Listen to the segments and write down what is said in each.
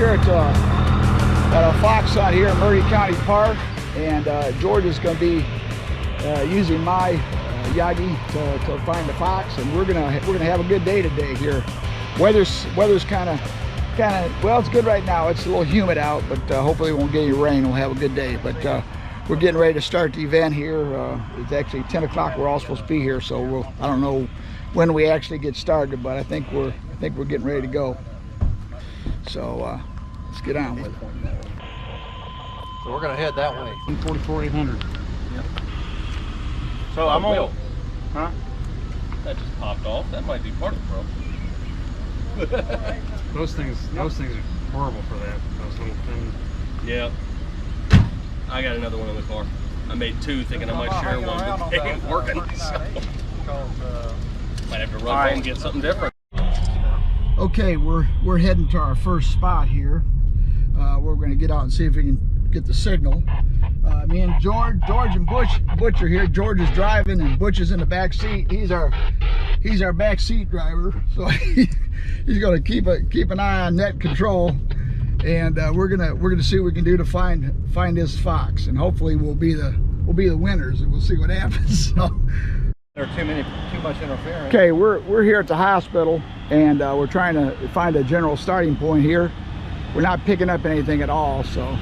here at a fox hunt here in Maury County Park, and George is going to be using my Yagi to find the fox, and we're gonna have a good day today here. Weather's kind of well, it's good right now. It's a little humid out, but hopefully we won't get any rain. We'll have a good day. But we're getting ready to start the event here. It's actually 10 o'clock. We're all supposed to be here, so I don't know when we actually get started, but I think we're getting ready to go. So let's get on with it. So we're gonna head that way. 44 800. Yep. So I'm on. Huh? That just popped off. That might be part of the problem. Those things are horrible for that. Those little thin. Yeah. I got another one in the car. I made two thinking I might share one, but they ain't working. So. Might have to run home and get something different. Okay, we're heading to our first spot here. We're going to get out and see if we can get the signal. Me and George and Butch are here. George is driving and Butch is in the back seat. He's our back seat driver, so he's going to keep an eye on net control, and we're gonna see what we can do to find this fox, and hopefully we'll be the winners, and we'll see what happens. So. There's too much interference. Okay, we're here at the hospital, and we're trying to find a general starting point here. We're not picking up anything at all, so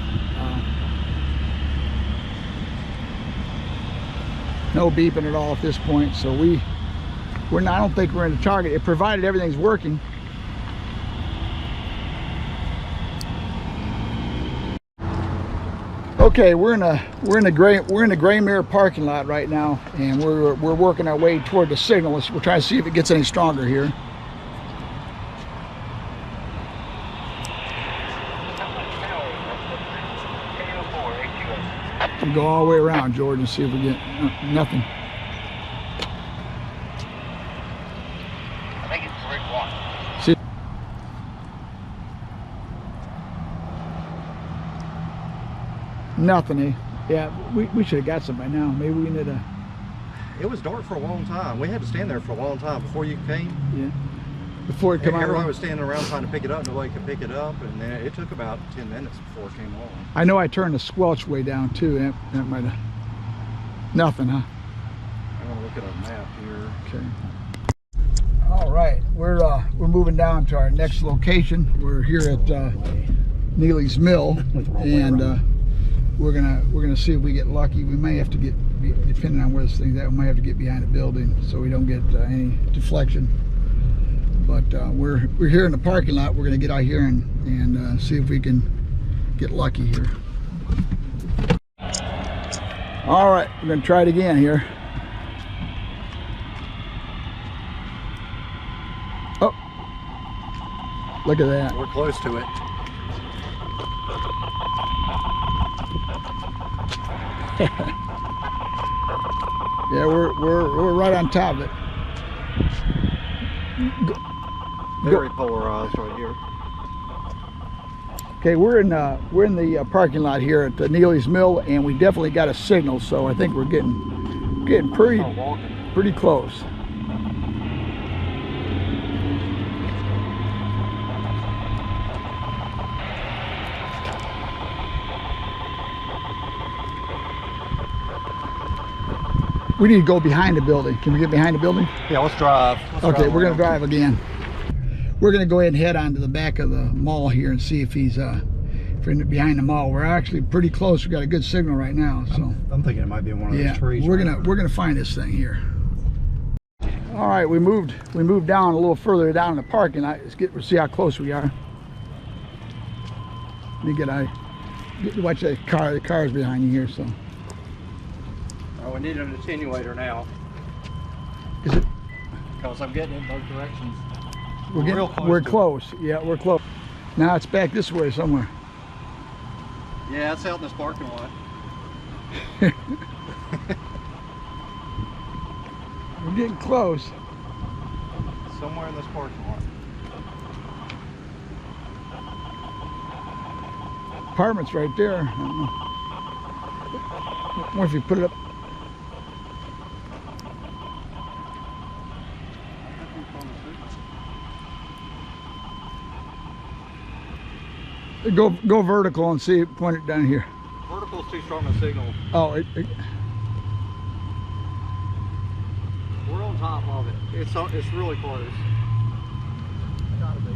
no beeping at all at this point. So I don't think we're in the target. It provided everything's working. Okay, we're in a Gray Mirror parking lot right now, and we're working our way toward the signal. We're trying to see if it gets any stronger here. We go all the way around, George, and see if we get nothing. I think it's 3-1. See. Nothing, eh? Yeah, we should have got some by now. Maybe we need a... It was dark for a long time. We had to stand there for a long time before you came. Yeah. Before it came out. Everyone was standing around trying to pick it up. Nobody could pick it up, and then it took about 10 minutes before it came on. I know I turned the squelch way down too. That might have... Nothing, huh? I'm gonna look at a map here. Okay. All right, we're moving down to our next location. We're here at Neely's Mill, and we're gonna see if we get lucky. We may have to get, depending on where this thing's at, we might have to get behind a building so we don't get any deflection. But we're here in the parking lot. We're gonna get out here and see if we can get lucky here. All right, we're gonna try it again here. Oh, look at that. We're close to it. Yeah, we're right on top of it. Very polarized right here. Okay, we're in the parking lot here at Neely's Mill, and we definitely got a signal. So I think we're getting pretty close. We need to go behind the building. Can we get behind the building? Yeah, let's drive. Okay, we're gonna drive again. We're gonna go ahead and head on to the back of the mall here and see if he's behind the mall. We're actually pretty close. We got a good signal right now. So I'm thinking it might be in one of those trees. We're gonna find this thing here. All right, we moved down a little further down in the parking lot. Let's see how close we are. Let me watch that car. The car's behind you here, so. Oh, we need an attenuator now. Is it? Because I'm getting it in both directions. We're close. Yeah, we're close. Now it's back this way somewhere. Yeah, it's out in this parking lot. We're getting close. Somewhere in this parking lot. Apartment's right there. I don't know. What if you put it up? Go vertical and see. Point it down here. Vertical's too strong a signal. Oh, We're on top of it. It's really close. Gotta be.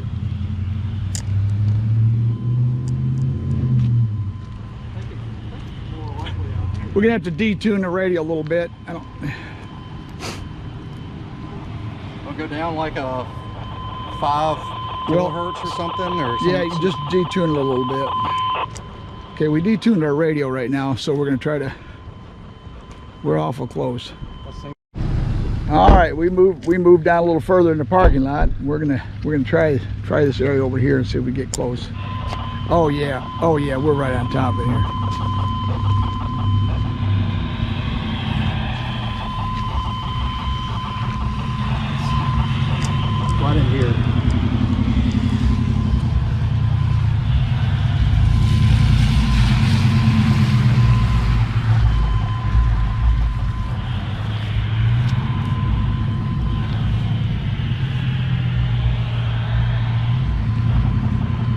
we're gonna have to detune the radio a little bit. I'll go down like a 5 kilohertz or something, or something. Yeah, you just detune it a little bit. Okay, we detuned our radio right now, so we're gonna try to. We're awful close. All right, we moved down a little further in the parking lot. We're gonna try this area over here and see if we get close. Oh yeah, we're right on top of it here. Right in here.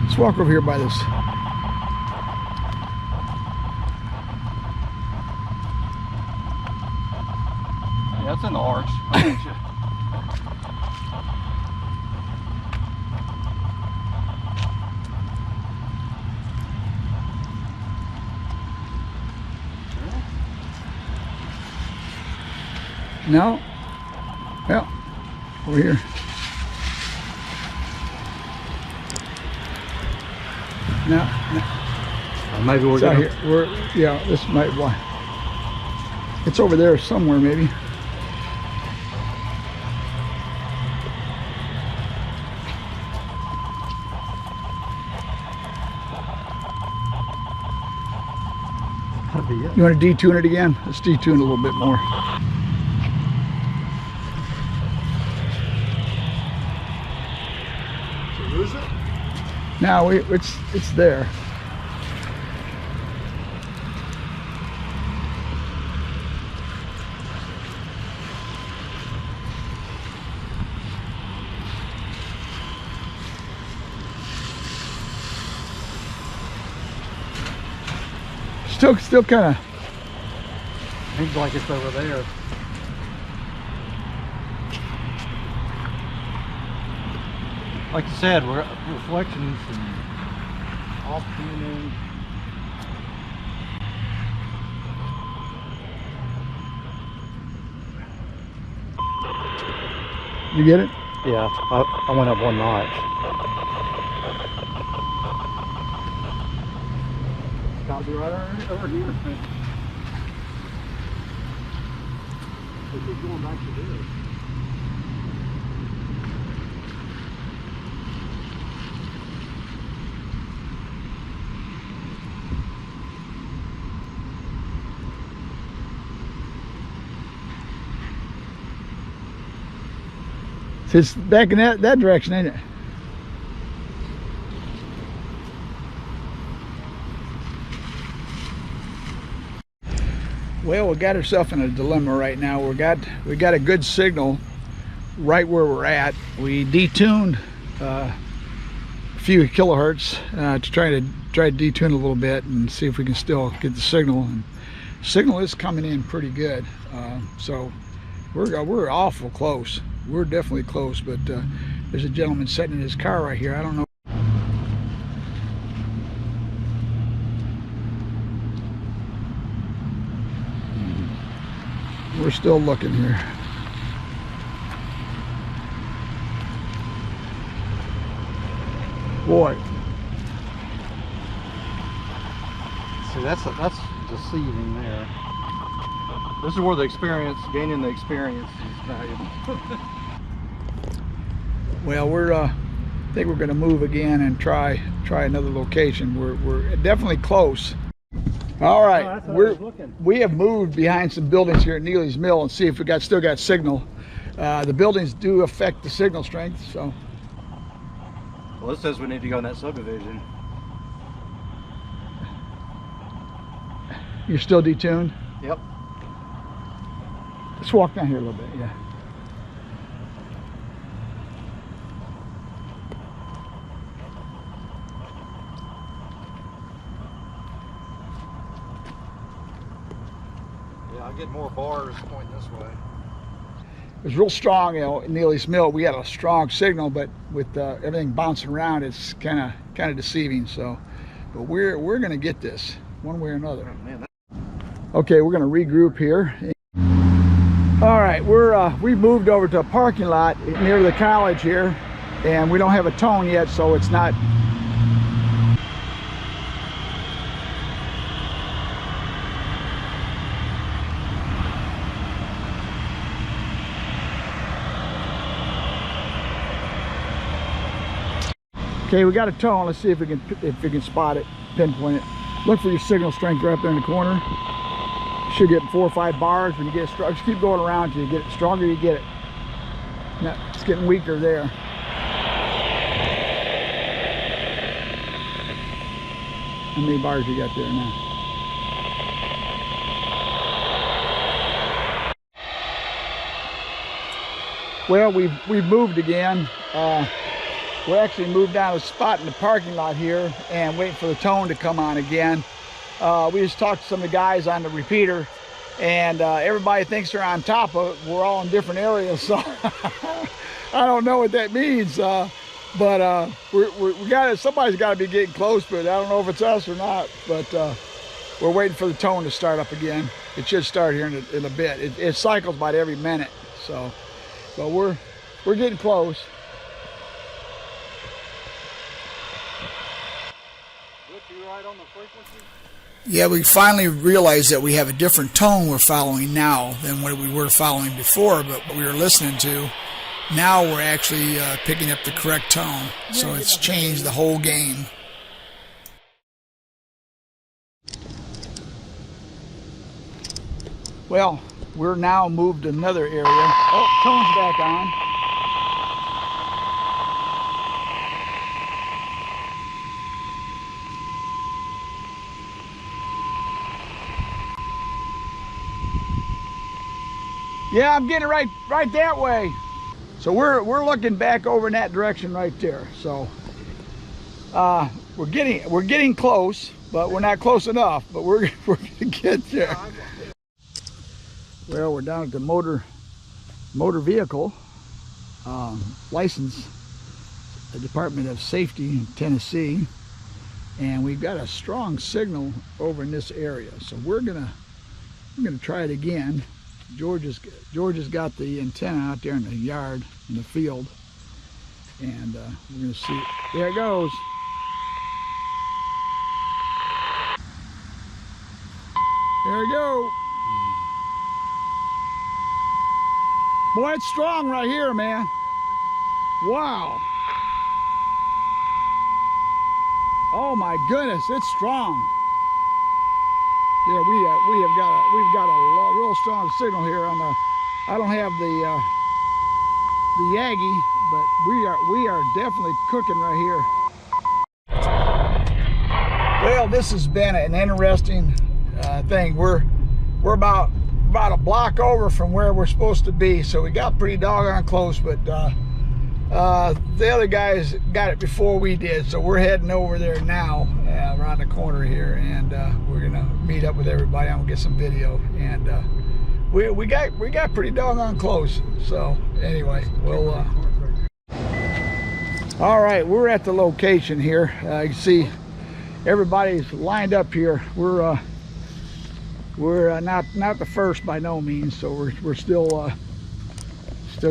Let's walk over here by this. Yeah, it's in the arch. No? Yeah, over here. No. Maybe we're It's out here. Yeah, this might be. It's over there somewhere, maybe. That'd be it. You want to detune it again? Let's detune a little bit more. Did you lose it? Now it's there. Still kind of. Seems like it's over there. Like you said, we're reflections and off tuning. You get it? Yeah, I went up 1 notch. It's gotta be right over here. We keep going back to this. It's back in that direction, ain't it? Well, we got ourselves in a dilemma right now. We got a good signal right where we're at. We detuned a few kilohertz to try to detune a little bit and see if we can still get the signal. And signal is coming in pretty good, so we're awful close. We're definitely close, but there's a gentleman sitting in his car right here. I don't know. We're still looking here. Boy. See, that's deceiving there. This is where gaining the experience is valuable. Well, I think we're going to move again and try another location. We're definitely close. All right, we have moved behind some buildings here at Neely's Mill and see if we still got signal. The buildings do affect the signal strength, so. Well, it says we need to go in that subdivision. You're still detuned? Yep. Let's walk down here a little bit, yeah. get more bars pointing this way. It was real strong, you know, in Neely's Mill. We had a strong signal, but with everything bouncing around, it's kind of deceiving. So, but we're gonna get this one way or another. Oh, man, Okay, we're gonna regroup here. All right, we moved over to a parking lot near the college here, and we don't have a tone yet, so it's not. Okay, we got a tone. Let's see if we can spot it, pinpoint it. Look for your signal strength right up there in the corner. You should get 4 or 5 bars when you get it strong. Just keep going around till you get it. Stronger you get it. No, it's getting weaker there. How many bars you got there now? Well, we've moved again. We actually moved down a spot in the parking lot here and waiting for the tone to come on again. We just talked to some of the guys on the repeater, and everybody thinks they're on top of it. We're all in different areas, so I don't know what that means. But somebody's got to be getting close, but I don't know if it's us or not. But we're waiting for the tone to start up again. It should start here in a bit. It cycles about every minute, so but we're getting close. Yeah, we finally realized that we have a different tone we're following now than what we were following before, but what we were listening to. Now we're actually picking up the correct tone, so it's changed the whole game. Well, we're now moved to another area. Oh, tone's back on. Yeah, I'm getting it right that way. So we're looking back over in that direction right there. So we're getting close, but we're not close enough. But we're gonna get there. Well, we're down at the motor vehicle license, the Department of Safety in Tennessee, and we've got a strong signal over in this area. So we're gonna try it again. George has got the antenna out there in the yard, in the field, and we're going to see it. There it goes. There we go. Boy, it's strong right here, man. Wow. Oh my goodness, it's strong. Yeah, we've got a real strong signal here on the. I don't have the Yagi, but we are definitely cooking right here. Well, this has been an interesting thing. We're about a block over from where we're supposed to be, so we got pretty doggone close. But the other guys got it before we did, so we're heading over there now, around the corner here, and we're gonna meet up with everybody. I'm gonna get some video, and we got pretty doggone close. So anyway, we'll all right, we're at the location here. You can see everybody's lined up here. We're not the first by no means, so we're still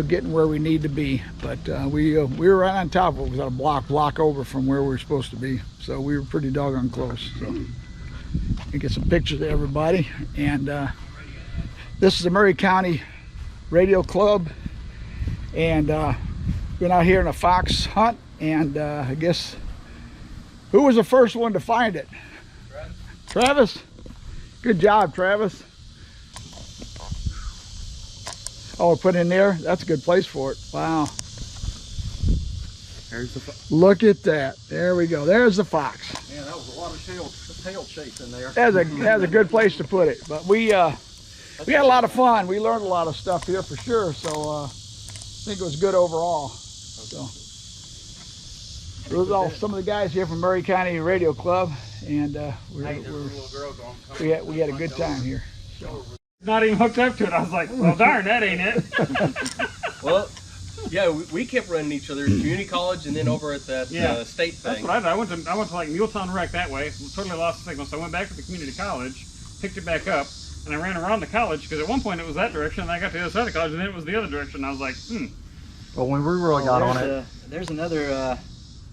getting where we need to be, but we were right on top of it. We was at a block over from where we were supposed to be, so we were pretty doggone close. So you get some pictures of everybody, and this is the Maury County Radio Club, and been out here in a fox hunt, and I guess who was the first one to find it? Travis? Good job, Travis. Oh, put in there? That's a good place for it. Wow. There's the fox. Look at that. There we go. There's the fox. Man, that was a lot of tail chase in there. That's a good place to put it. But we had a lot of fun. We learned a lot of stuff here for sure. So I think it was good overall. So those are all some of the guys here from Maury County Radio Club, and we had a good time here. So. Not even hooked up to it. I was like, well, darn, that ain't it. Well, yeah, we kept running each other at community college and then over at that state thing. That's what I did. I went to like Muletown Rec that way. Totally lost the signal. So I went back to the community college, picked it back up, and I ran around the college because at one point it was that direction, and I got to the other side of the college, and then it was the other direction. And I was like, But when we really got on it, there's another.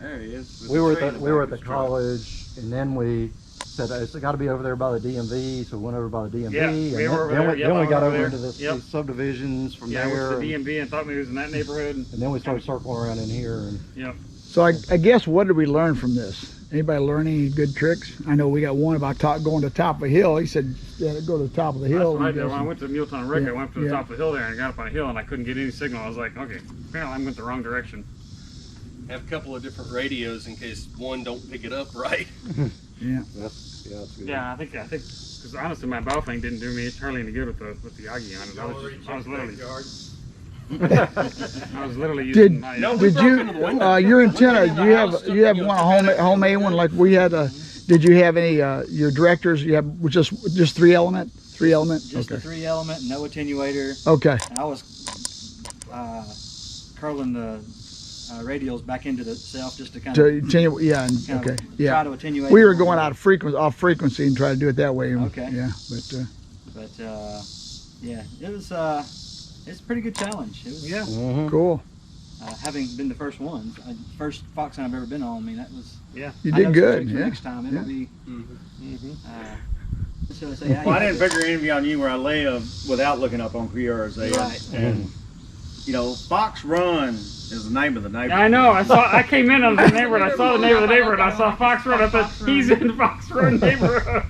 There he is. we were at the college, and then we said it's got to be over there by the DMV, so we went over by the DMV. Yeah, and we were over then, there. then we got over over there. into these subdivisions from yeah, there. I went to the DMV and thought maybe it was in that neighborhood. And then we started circling around in here. And Yep. So I guess what did we learn from this? Anybody learn any good tricks? I know we got one about going to the top of a hill. He said, go to the top of the hill. That's what I did. When I went to Muletown Rec, Yeah, I went to the top of the hill there and got up on a hill and I couldn't get any signal. I was like, okay, apparently I'm going the wrong direction. Have a couple of different radios in case one don't pick it up right. Yeah. that's good. Yeah, I think, because honestly, my bow thing didn't do me hardly any good with the Yagi on it. I was literally using my. Did you your antenna? Do you have one a homemade one like we had? Did you have any your directors? You have just three element? Just a 3-element, no attenuator. Okay. And I was curling the radials back into the self just to kind of Attenuate, yeah. Okay. Yeah. try to attenuate. We were going out of off frequency and try to do it that way. Okay. Yeah, But yeah, it was it's a pretty good challenge. It was, Yeah. cool. having been the first ones, first fox hunt I've ever been on. I mean, that was Yeah. You I did know some good. tricks for Yeah. next time it'll be. So I say, Well, I didn't figure anything on you where I lay without looking up on QRZ. Right. And, you know, Fox Run is the name of the neighborhood. Yeah, I know. I came in on the neighborhood. I saw the name of the neighborhood. I saw Fox Road. I thought he's in the Fox Road neighborhood.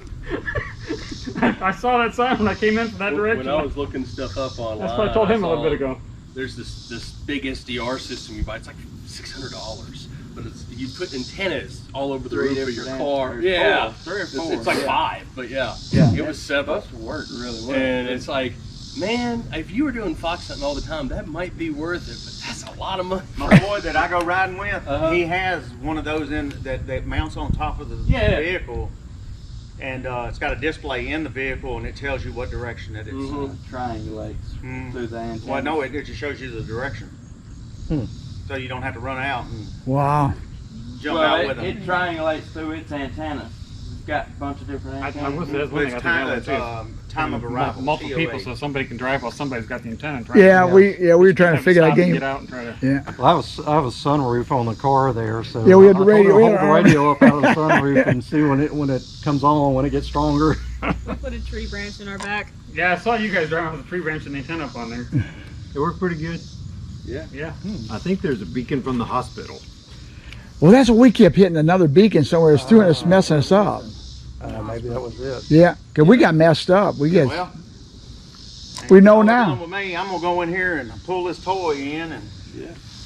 I saw that sign when I came in from that direction. When I was looking stuff up online, That's what I told him a little bit ago. There's this big SDR system you buy. It's like $600, but you put antennas all over the roof of your car. Yeah, Three or four. it's like Yeah. 5, but yeah, Yeah. it was 7. Supposed to work really well. And it's like, man, if you were doing fox hunting all the time, that might be worth it, but that's a lot of money. My boy that I go riding with, Uh-huh. he has one of those that mounts on top of the Yeah. vehicle, and it's got a display in the vehicle, and it tells you what direction that it's. triangulates through the antenna. Well, no, it just shows you the direction, so you don't have to run out and Wow. jump out with them. It triangulates through its antennas. It's got a bunch of different I antennas. was that's one Well, thing I it's think I time, learned too. time of arrival. Multiple people, TOA. so somebody can drive while somebody's got the antenna. And try Yeah, to, we were trying to figure that stop and game. Get out and try to. Yeah. Well, I have a sunroof on the car there, so Yeah, we had the I told her to radio. hold the radio up out of the sunroof and see when it comes on, when it gets stronger. Put a tree branch in our back. Yeah, I saw you guys driving with the tree branch and the antenna up on there. It worked pretty good. Yeah. I think there's a beacon from the hospital. Well, that's what we kept hitting another beacon somewhere. It's doing us, messing us up. Maybe that was it. Yeah, cause we got messed up. We get. Well, We know all now. done with me, I'm gonna go in here and pull this toy in, and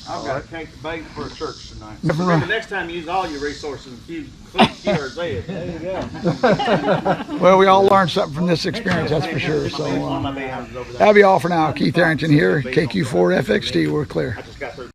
I've got to take the bait for a church tonight. So Never remember, mind. next time use all your resources and use QRZ. There you go. Well, we all learned something from this experience, that's for sure. So One of my big houses over there. that'll be all for now. Keith Herrington here, KQ4FXT. We're clear. I just got through.